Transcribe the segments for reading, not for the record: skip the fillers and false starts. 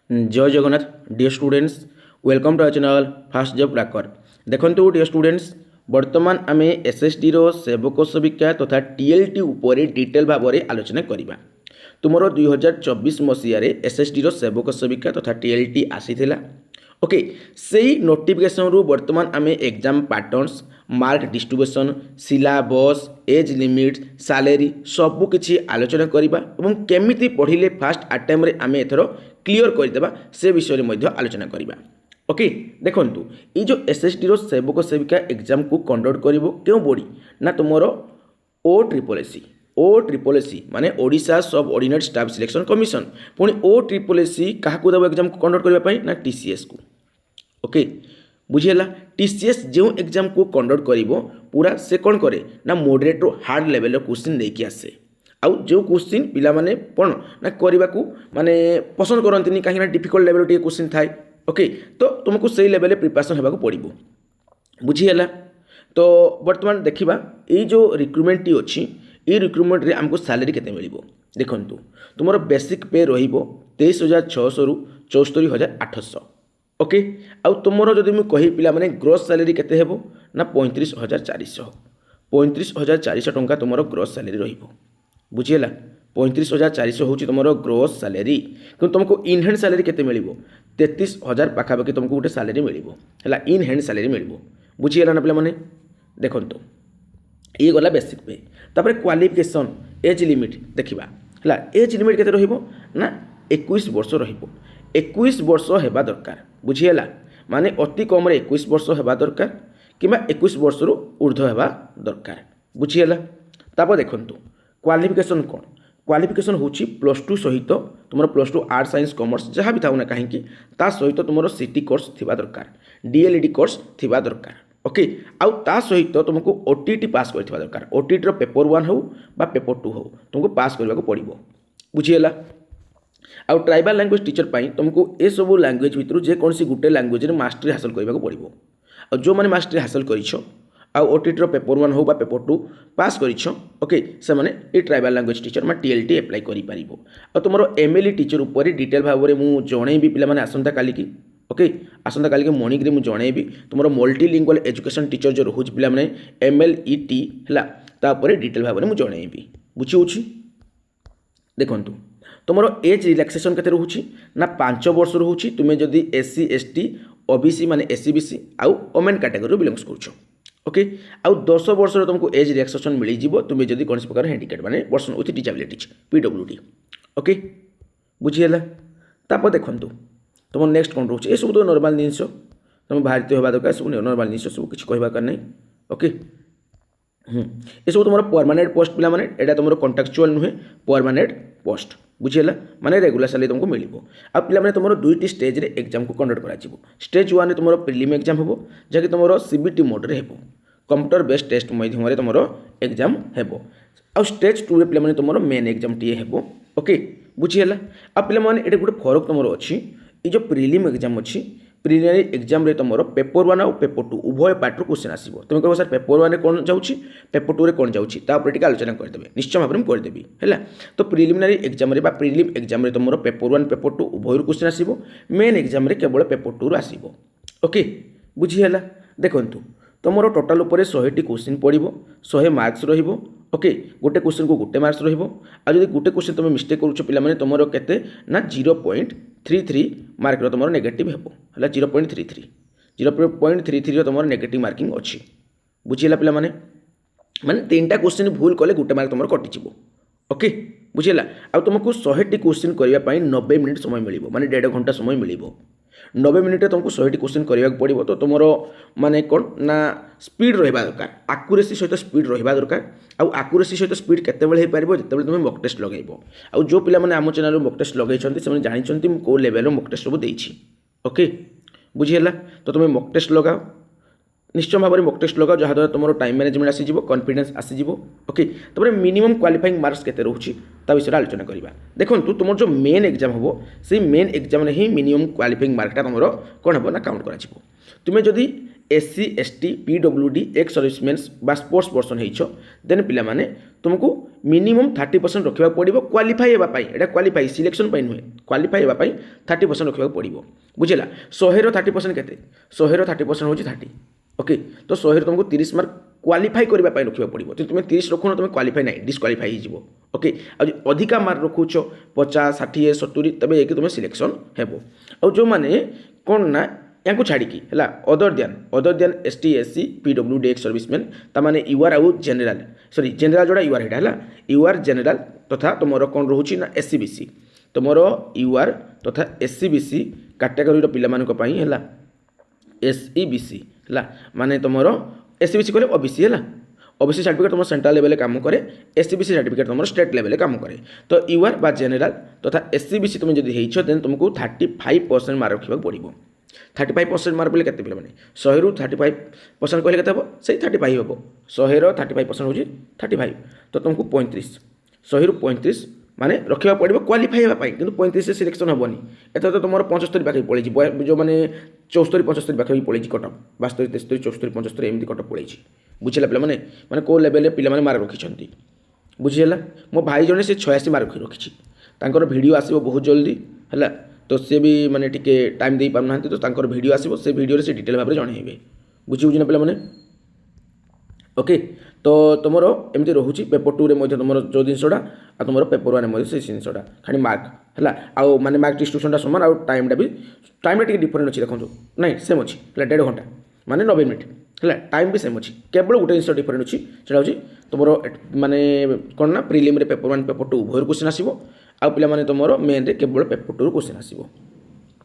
जय Jagannath dear students welcome to our channel fast job tracker. देखो dear students वर्तमान आम एसएसडी सेवक सेविका तथा टीएलटी उपर डिटेल भाव में आलोचना करवा। तुमर 2024 मसीह एसएसडी सेवक सेविका तथा टीएलटी आसीथिला। ओके से नोटिफिकेशन रु वर्तमान आम exam patterns mark distribution syllabus age limit salary सबकि आलोचना करवा और केमिति पढ़िले फास्ट अटेम्प रे आम एथर क्लियर करदेबा से विषय में आलोचना करवा। ओके देखु ये जो एसएसडी सेवक सेविका एग्जाम को कंडक्ट कर क्यों बॉडी ना तुमर ओ ट्रिपल एसी माने ओडिशा सब ऑर्डिनेट स्टाफ सिलेक्शन कमिशन पुणी ओ ट्रिपल एसी क्या देव एग्जाम को कंडक्ट करने ना टीसीएस को। ओके बुझीगला टीसीएस जो एग्जाम को कंडक्ट कर पूरा से कौन करे ना मॉडरेट हार्ड लेवल क्वेश्चन लेके आसे आउ जो क्वेश्चन पिला माने कौन ना करने को माने पसंद करती कहीं डिफिकल्ट लेवल टे क्वेश्चन थाए। ओके तो तुमको से लेवल प्रिपरेशन होगा पड़ो बुझीगला। तो बर्तमान देखा ये जो रिक्रुटमेंट टी अच्छी ये रिक्रुटमेंट रे आमको सैलरी केते मिलिबो देखु तुम बेसिक पे रहिबो 23,600 रु 74,800। ओके आउ तुमर जदि मुझे कही पिला माने ग्रोस सैलरी केते हेबो ना 35,400 टंका तुमर ग्रोस सैलरी रहिबो बुझीगला। 35,400 हूँ तुम ग्रोस सैलरी कि तुमको इन हैंड सैलरी केते मिलिबो 33,000 पाखापाखि तुमको गोटे सैलरी मिलिबो हैला इन हैंड सैलरी मिलिबो बुझीगला ना पिला माने देखो ये गला बेसिक पे तापर क्वालिफिकेशन एज लिमिट देखा है एज लिमिट केते रहिबो ना 21 वर्ष रहिबो 21 वर्ष हेबा दरकार बुझीगला माने अति कम रे 21 वर्ष हेबा दरकार किबा 21 वर्ष रु ऊर्ध्व हेबा दरकार बुझीगला। तापर देखंतु क्वालिफिकेशन कौन क्वालिफिकेशन होची +2 सहित तुम +2 आर्ट साइंस कॉमर्स जहाँ भी था ना कहीं ता सहित तुम सीटी कोर्स थिबा दरकार डीएलईडी कोर्स थिबा दरकार। ओके आउ ता सहित तुमको ओटीटी पास करथिबा दरकार ओटीटी रो पेपर 1 हो बा पेपर 2 हो तुमको पास करबा को पड़िबो बुझीगला। आउ ट्राइबल लैंग्वेज टीचर पाई तुमको ए सब लैंग्वेज भितर जे कौन सी गुटे लैंग्वेज रे मास्टरी हासिल करबा को पड़िबो आ जो माने मास्टरी हासिल करिछो आ ओटीटी रो पेपर 1 हो बा पेपर 2 पास करिछो ओके से माने ए ट्राइबल लैंग्वेज टीचर मा टीएलटी अप्लाई करि परिबो। आ तुमरो एमएलई टीचर ऊपर डिटेल भाव में मु जणैबी पिला माने आसंता काली की ओके आसंता काली के मॉर्निंग रे मु जणैबी तुमरो मल्टीलिंगुअल एजुकेशन टीचर जो रहुच पिला माने एमएलईटी हला ता ऊपर डिटेल भाव में मु जणैबी बुझी होछि। देखंतु तुमरो एज रिलैक्सेशन केते रहुछि ना 5 वर्ष रहुछि तुमे जदी एससी एसटी ओबीसी माने एससीबीसी आउ ओमेन कैटेगरी बिलोंग्स करछो। ओके आउ 10 वर्ष तुमको एज रिलैक्सेशन मिल जीवो तुमे जदी कोनसी प्रकार हैंडिकैप माने person with disabilities PWD. Okay बुझीगला। तापर देखंतु तुम नेक्स्ट कौन रोचे ये सब तो नॉर्मल जिनस तुम भारतीय होगा दरकार सब नॉर्मल जिनस सब किसी कहवा नहीं। ओके ये सब तुम परमानेंट पोस्ट पिला माने एटा तुम कॉन्ट्रैक्चुअल नुहे परमानेंट पोस्ट बुझीगला माने रेगुलर सैलरी तुमको मिलिबो। अब पिला माने तुम दुईटी स्टेज रे एग्जाम को कंडक्ट करा जिवो स्टेज 1 रे तुम प्रिलिम एग्जाम हेबो जहाँकि तुम सीबीटी मोड रे हेबो कंप्यूटर बेस्ड टेस्ट माध्यम रे तुम एग्जाम हेबो आ स्टेज 2 रे पिला माने तुम मेन एग्जाम टी हेबो। ओके बुझीगला। अब पिला माने एटा गोटे फरक तुम अच्छी ये जो प्रिलिम एग्जाम अच्छी प्रिलिमिनरी एग्जाम रे तुम पेपर 1 और पेपर 2 उभय पार्टर क्वेश्चन आसो तुम कह सर पेपर 1 कौन जाऊँगी पेपर 2 रे कौन जाऊँगी टी आलोचना करदे निश्चय भाव में करदेवी है। तो प्रिलिमिनरी एग्जाम रे प्रिलिम एग्जाम रे तुम पेपर 1 पेपर 2 उभय क्वेश्चन आसो मेन एग्जाम रे केवल पेपर 2 आसो। ओके बुझीगला। देखंतु तुम टोटाल उपर 100टी क्वेश्चन पड़ो 100 मार्क्स रहिबो। ओके गोटे क्वेश्चन को गोटे मार्क्स रहिबो आ जदि गोटे क्वेश्चन तुम मिस्टेक करूछ पिला माने तुमरो केते ना 0.33 मार्क रो तुमरो नेगेटिव हेबो हला 0.33 रो तुमरो नेगेटिव मार्किंग अछि बुझिला पिला माने माने तीनटा क्वेश्चन भूल कले गोटे मार्क तुमरो कटि जिवो। ओके बुझिला। आ तुमको 100टी क्वेश्चन करिया पई 90 मिनिट समय मिलिबो माने 1.5 घंटा समय मिलिबो 90 मिनिट तुमको 100टी क्वेश्चन करने पड़ो। तो तुम माने कौन ना स्पीड रहा दरकार आकुरेसी सहित स्पीड रहा दरकार आउ आकुरेसी सहित स्पीड केतेबेले हो पारिबो जेतेबेले तुम मॉक टेस्ट लगेइबो आउ जो पिला माने आम चैनल मॉक टेस्ट लगेइछन्ति से माने जानिछन्ति मु को लेवल मॉक टेस्ट सब देइछि। ओके बुझीगला। तो तुम मॉक टेस्ट लगाओ निश्चय भाव में मॉक टेस्ट लगाओ जहाँ द्वारा तुम टाइम मैनेजमेंट आसीज कॉन्फिडेंस आसीज। ओके तापर मिनिमम क्वालिफाइंग मार्क्स केते रहउछि ता विषय आलोचना करबा। देखंतु तुम जो मेन एग्जाम हो से मेन एग्जाम रे ही मिनिमम क्वालिफाइंग मार्कटा तुम कौन हम ना काउंट करा। तुम्हें जदि एससी एसटी पीडब्ल्यूडी एक्स सर्विसमेन्स बा स्पोर्ट्स पर्सन होइछ देन पिला माने तुमको मिनिमम 30% रखा पड़ो क्वालिफाई होगापाई एटा क्वालिफाई सिलेक्शन नुहे क्वालिफाई होगापाई 30% रखा पड़ो बुझेगा 100 30% के 100 30% हूँ 30 ओके तो 100 तुमको 30 मार्क क्वालिफाई करने रखा पड़ो तो तुम्हें 30 रखुन तुम क्वालिफाई ना डिस्क्वालिफाई हो ओके अधिका मार्क रखुच 50 60 70 तब एक तुम सिलेक्शन हेब और जो मैंने कौन ना या छाड़िकी है other than ST SC PWD ex serviceman ताने यूआर आउ जेनेल सॉरी जेनेल जोड़ा यूआर है यूआर जेनेल तथा तुम कौन रोचे ना एससीबीसी तुम यूआर तथा एससीबीसी कैटेगोरी पाई है एसईबीसी है माने तुम एससीबीसी कहले ओबीसी है ओबीसी सर्टिफिकेट तुम सेंट्रल लेवल काम करे एससीबीसी सर्टिफिकेट तुम स्टेट लेवल काम करे तो यूआर बा जेनेल तथा एससीबीसी तुम जब हो देन तुमको 35% मार्क रखा पड़ो 35% मार्क बोले केते पिला माने 100 रु 35% कहले केते हो से 35 हो 100 रो 35% हो 35 तो तुमको 35 100 रु 35 माने रखा पड़ो क्वालिफाई होगापाई कि 35 से सिलेक्शन हेनी एत तो तुम 75 पाखे पड़े जो मैंने 74 75 पाखे पड़े कटअप 72 73 74 75 एमती कटअप पड़े बुझेगा पे मैंने कौ लेवल पे मार्क रखिंट बुझीगला मो भाई जने से 86 मार्क रखी वीडियो आसो बहुत जल्दी है तो सी भी माने टिके टाइम दे पारना तो तांकर वीडियो आसो से वीडियो से डिटेल भाव में जनइबे बुझी ना पे ओके तो तुम एमती रोचे पेपर 2 रे तुम जो जिनसा आ तुम पेपर 1 में से जिनसा खाली मार्क है आउ माने मार्क डिस्ट्रीब्यूशन सामान आउ टाइम भी डिफरेंट अच्छी देखो ना सेम अच्छी 1.5 घंटा माने 90 मिनट है टाइम भी सेम अच्छी केवल गोटे जिन डिफरेंट अच्छी से तुम माने कौन ना प्रिलिम रे पेपर 1 पेपर 2 उभय क्वेश्चन आसो आ पे तुम मेन रे केवल पेपर 2 क्वेश्चन आसो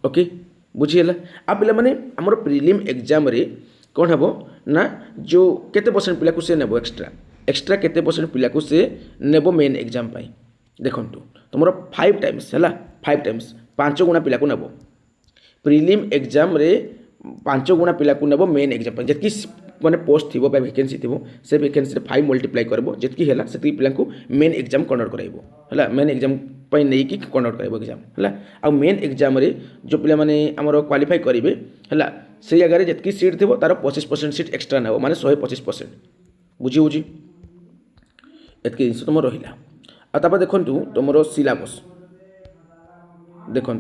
ओके बुझीगला आ पे आमर प्रिलिम एग्जाम रे कौन हे ना जो केते परसेंट पिला को से नेबो एक्स्ट्रा केते परसेंट पिला को से नेबो मेन एग्जाम पाई देखो तुम 5 टाइम्स है 5 टाइम्स 5 गुणा पिला को नेबो प्रिलिम एग्जाम रे 5 गुणा पिला को नेबो मेन एग्जाम जी माने पोस्ट थी वैकेंसी थी से वैकेंसी 5 मल्टीप्लाई करबो जितकी है से पिला को मेन एग्जाम कंडक्ट कराइबो है मेन एग्जाम पाई नहीं कि कंडक्ट कराइबो एग्जाम है आ मेन एग्जाम रे जो पिला माने हमर क्वालिफाई करिवे है से जगह जितकी सीट थी तार 25% सीट एक्सट्रा नेब माने 125% बुझी बुझी एतकी जिन तुम रहा आपर देखु तुम सिलेबस देखु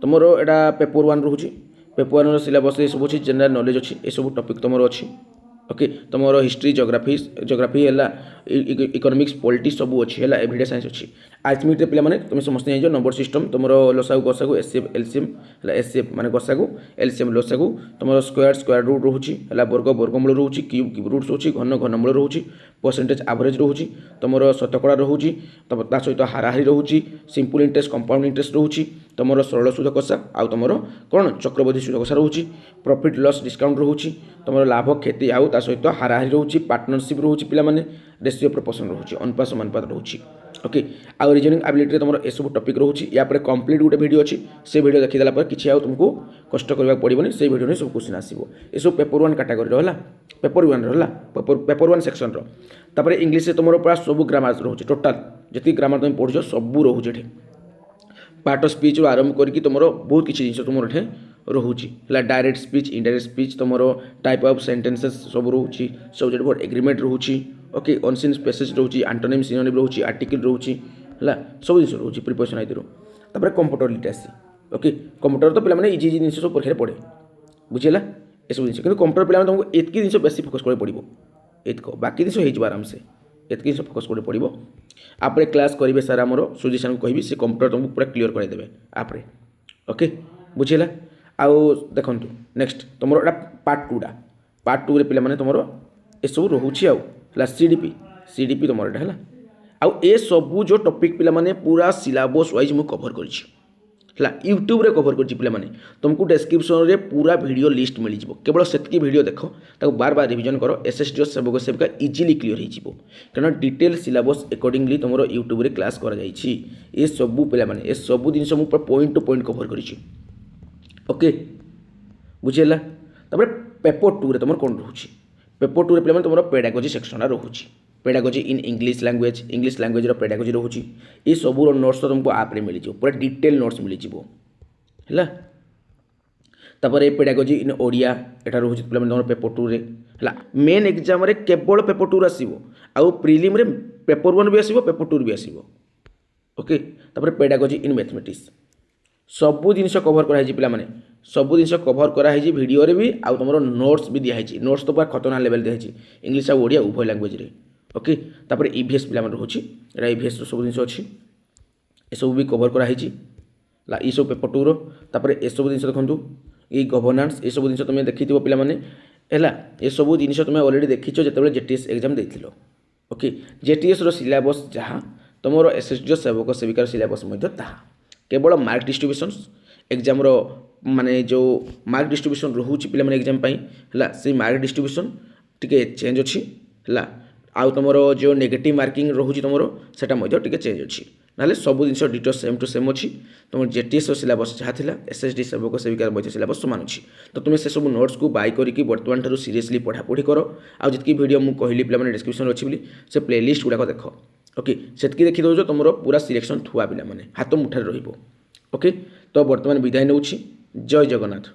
तुम यहाँ पेपर 1 रोचे पेपर 1 सिलेबस ये सब अच्छी जनरल नॉलेज अच्छी ये सब टॉपिक तुम अच्छी ओके तुम हिस्ट्री जोग्राफी है इकोनॉमिक्स पॉलिटिक्स सब अच्छी है एवरीडे साइंस अच्छी आर्थिमेटिक पे मैंने तुम समस्त जान नंबर सिस्टम तुम लसागु गसागु एससीएफ एलसीएम एससीएफ माने गसागु एलसीएम लसागु तुम स्क्वायर रूट रोचे है वर्गमूल रोचे क्यूब रूट्स रोचे घनमूल रोचे परसेंटेज एवरेज रोचे तुम शतकड़ा रोचे तुम ता सहित हाराहारी रोचे सिंपल इंटरेस्ट कंपाउंड इंटरेस्ट रोचे तुम सरल सूद कषा आउ तुम कौन चक्रवर्ती सूद कषा रोचे प्रॉफिट लॉस डिस्काउंट रोचे तुम लाभ क्षति आउ ता सहित हाराहारी रोचे पार्टनरशिप रोचे पे रेशियो प्रपोर्शन रोचे अनुपात समानुपात रोचे ओके आउ रीजनिंग एबिलिटी तुम ये सब टॉपिक रोचे या कंप्लीट गोटे वीडियो अच्छी से वीडियो देखीदेला किसी आउ तुमको कष्ट करने पड़ोनी से वीडियो सब क्वेश्चन आसो ये सब पेपर 1 कैटेगरी है पेपर 1 रहा पेपर 1 सेक्शन रो इंग्लिश से तुम पूरा सब ग्रामर रोचे टोटाल जी ग्रामर तुम पढ़ुच सब रोचे पार्ट ऑफ स्पीच आरंभ करके तुम बहुत किसी जिन तुम ये रोचे है डायरेक्ट स्पीच इनडायरेक्ट स्पीच तुम टाइप ऑफ सेंटेंसेस सब रोचे सब्जेक्ट एग्रीमेंट रोचे ओके अनसीन स्पेसेस रोचे एंटोनिम सिनोनिम रोचे आर्टिकल रोचे है सब जिन रोचे प्रिपरेशन आदि कंप्यूटर लिटरेसी ओके कंप्यूटर तो पे इजी जिन सब परीक्षा पड़े बुझीगला ये सब जिन कंप्यूटर पे तुमको एतकी जिन बेसी फोकस कर पड़ो एतक बाकी जिन हो आराम से एतकी जिन फोकस कर पड़ो आपरे क्लास करेंगे सार आमर सुजेसन को कहि से कंप्यूटर तुमको पूरा क्लीयर करदेवे आपरे ओके बुझीगला आउ देखु नेक्स्ट तुम पार्ट 2 रे पे तुम ये सब रोचे आउ सीडीपी तुम है आउ ए सबू जो टॉपिक पे पूरा सिलेबस वाइज मुझे कवर कर यूट्यूब रे कवर कर तुमको डिस्क्रिप्शन रे पूरा वीडियो लिस्ट मिल जाव केवल से वीडियो देख ताको बार बार रिवीजन कर एसएसटी सेवक सेविका इजिली क्लीयर हो कारण डिटेल सिलेबस अकॉर्डिंगली तुम यूट्यूब रे क्लास कर ये सबू पे ये सबू जिन मुझे पॉइंट टू पॉइंट कवर कर ओके बुझीगला पेपर 2 रे तुम कौन रोचे पेपर 2 रे पे तुम पेडागोजी सेक्शन रोचे pedagogy in English language pedagogy रोचे ये सबूर नोट्स तुमको आप मिल पूरा डिटेल नोट्स मिल है तापर पेडागोजी इन ओडिया एटा रोचे पे तुम पेपर 2 रे है मेन एग्जाम रे केवल पेपर 2 आसो आउ प्रिलिम रे पेपर 1 भी आसो पेपर 2 भी आसो ओके तापर पेडागोजी इन मैथमेटिक्स सबू जिन कभर कराई पे सबू जिन कभर कराई भिडियो रे भी आउ तुम नोट्स भी दिखाई नोट्स तो पूरा खतरनाक लेवल दिखाई इंग्लीश और ओडिया उभय लैंग्वेज रे ओके तापर ईवीएस पे रोचे ईवीएस सब जिन अच्छी ये सब भी कभर कराई ये सब पेपर 2 तापर ये सब जिन देखूँ ये गवर्नान्स ये सब जिन तुम देखी पे है ये सब जिन तुम अलरेडी देखी जो जेटीएस एग्जाम देथिलो ओके जेटीएस रो सिलेबस जहाँ तुम एसएसडी सेवक सेविकार सिलेबस केवल मार्क डिस्ट्रीब्यूशन एग्जाम रो माने जो मार्क डिस्ट्रीब्यूशन रोचे पे एग्जाम है से मार्क डिस्ट्रीब्यूशन टिके चेंज अच्छी है आउ तुम जो नेगेटिव मार्किंग रोचे तुम सेटा टिके चेंज अच्छी ना सब जिन डिटो सेम टू सेम अच्छी तुम जेटीएस सिलेबस जहाँ था एसएसडी सेवक सेविकार सिलेबस समान अच्छी तो तुम से सब नोट्स को बाय करके बर्तमान ठार सीरीयसली पढ़ापढ़ी कर आउ जितकी वीडियो मुझे कहली पे डिस्क्रिप्शन अच्छी से प्लेलिस्ट गुड़ाक देख ओके से देखी दौर तुम पूरा सिलेक्शन थुआ पे हाथ मुठार ओके तो बर्तमान विदाय नौ जय जगन्नाथ।